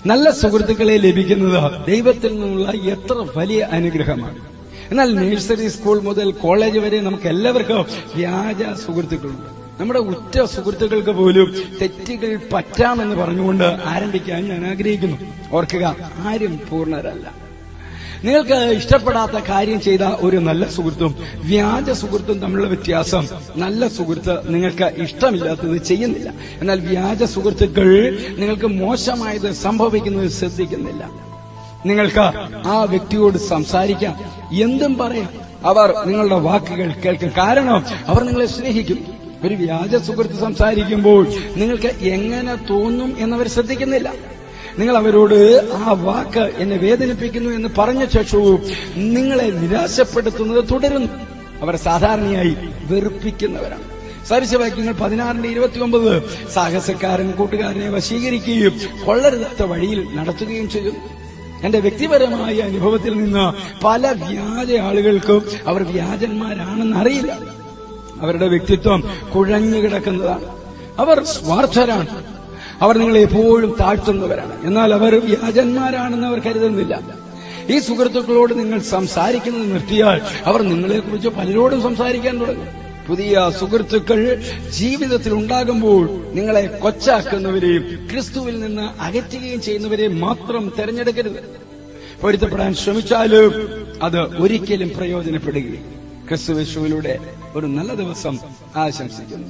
നല്ല സുഹൃത്തുക്കളെ ലഭിക്കുന്നത് ദൈവത്തിൽ നിന്നുള്ള എത്ര വലിയ അനുഗ്രഹമാണ്. എന്നാൽ നഴ്സറി സ്കൂൾ മുതൽ കോളേജ് വരെ നമുക്ക് എല്ലാവർക്കും വ്യാജ സുഹൃത്തുക്കളുണ്ട്. നമ്മുടെ ഉറ്റ സുഹൃത്തുക്കൾക്ക് പോലും തെറ്റുകൾ പറ്റാമെന്ന് പറഞ്ഞുകൊണ്ട് ആരംഭിക്കാൻ ഞാൻ ആഗ്രഹിക്കുന്നു. ഓർക്കുക, ആരും പൂർണ്ണരല്ല. നിങ്ങൾക്ക് ഇഷ്ടപ്പെടാത്ത കാര്യം ചെയ്ത ഒരു നല്ല സുഹൃത്തും വ്യാജ സുഹൃത്തും തമ്മിലുള്ള വ്യത്യാസം, നല്ല സുഹൃത്ത് നിങ്ങൾക്ക് ഇഷ്ടമില്ലാത്തത് ചെയ്യുന്നില്ല, എന്നാൽ വ്യാജ സുഹൃത്തുക്കൾ നിങ്ങൾക്ക് മോശമായത് സംഭവിക്കുന്നത് ശ്രദ്ധിക്കുന്നില്ല. നിങ്ങൾക്ക് ആ വ്യക്തിയോട് സംസാരിക്കാം, എന്തും പറയാം, അവർ നിങ്ങളുടെ വാക്കുകൾ കേൾക്കും, കാരണം അവർ നിങ്ങളെ സ്നേഹിക്കും. ഒരു വ്യാജ സുഹൃത്ത് സംസാരിക്കുമ്പോൾ നിങ്ങൾക്ക് എങ്ങനെ തോന്നും എന്നവർ ശ്രദ്ധിക്കുന്നില്ല. നിങ്ങൾ അവരോട് ആ വാക്ക് എന്നെ വേദനിപ്പിക്കുന്നു എന്ന് പറഞ്ഞ ശേഷവും നിങ്ങളെ നിരാശപ്പെടുത്തുന്നത് തുടരുന്നു. അവർ സാധാരണയായി വെറുപ്പിക്കുന്നവരാണ്. സദൃശവാക്യങ്ങൾ 16:29 സാഹസക്കാരൻ കൂട്ടുകാരനെ വശീകരിക്കുകയും കൊള്ളരുതാത്ത വഴിയിൽ നടത്തുകയും ചെയ്യുന്നു. എന്റെ വ്യക്തിപരമായ അനുഭവത്തിൽ നിന്ന് പല വ്യാജ ആളുകൾക്കും അവർ വ്യാജന്മാരാണെന്ന് അറിയില്ല. അവരുടെ വ്യക്തിത്വം കുഴഞ്ഞു കിടക്കുന്നതാണ്. അവർ സ്വാർത്ഥരാണ്. അവർ നിങ്ങളെ എപ്പോഴും താഴ്ത്തുന്നവരാണ്. എന്നാൽ അവർ വ്യാജന്മാരാണെന്ന് അവർ കരുതുന്നില്ല. ഈ സുഹൃത്തുക്കളോട് നിങ്ങൾ സംസാരിക്കുന്നത് നിർത്തിയാൽ അവർ നിങ്ങളെക്കുറിച്ച് പലരോടും സംസാരിക്കാൻ തുടങ്ങും. പുതിയ സുഹൃത്തുക്കൾ ജീവിതത്തിൽ ഉണ്ടാകുമ്പോൾ നിങ്ങളെ കൊച്ചാക്കുന്നവരെയും ക്രിസ്തുവിൽ നിന്ന് അകറ്റുകയും ചെയ്യുന്നവരെയും മാത്രം തെരഞ്ഞെടുക്കരുത്. പൊരുത്തപ്പെടാൻ ശ്രമിച്ചാലും അത് ഒരിക്കലും പ്രയോജനപ്പെടുകയും. ക്രിസ്തുയേശുവിലൂടെ ഒരു നല്ല ദിവസം ആശംസിക്കുന്നു.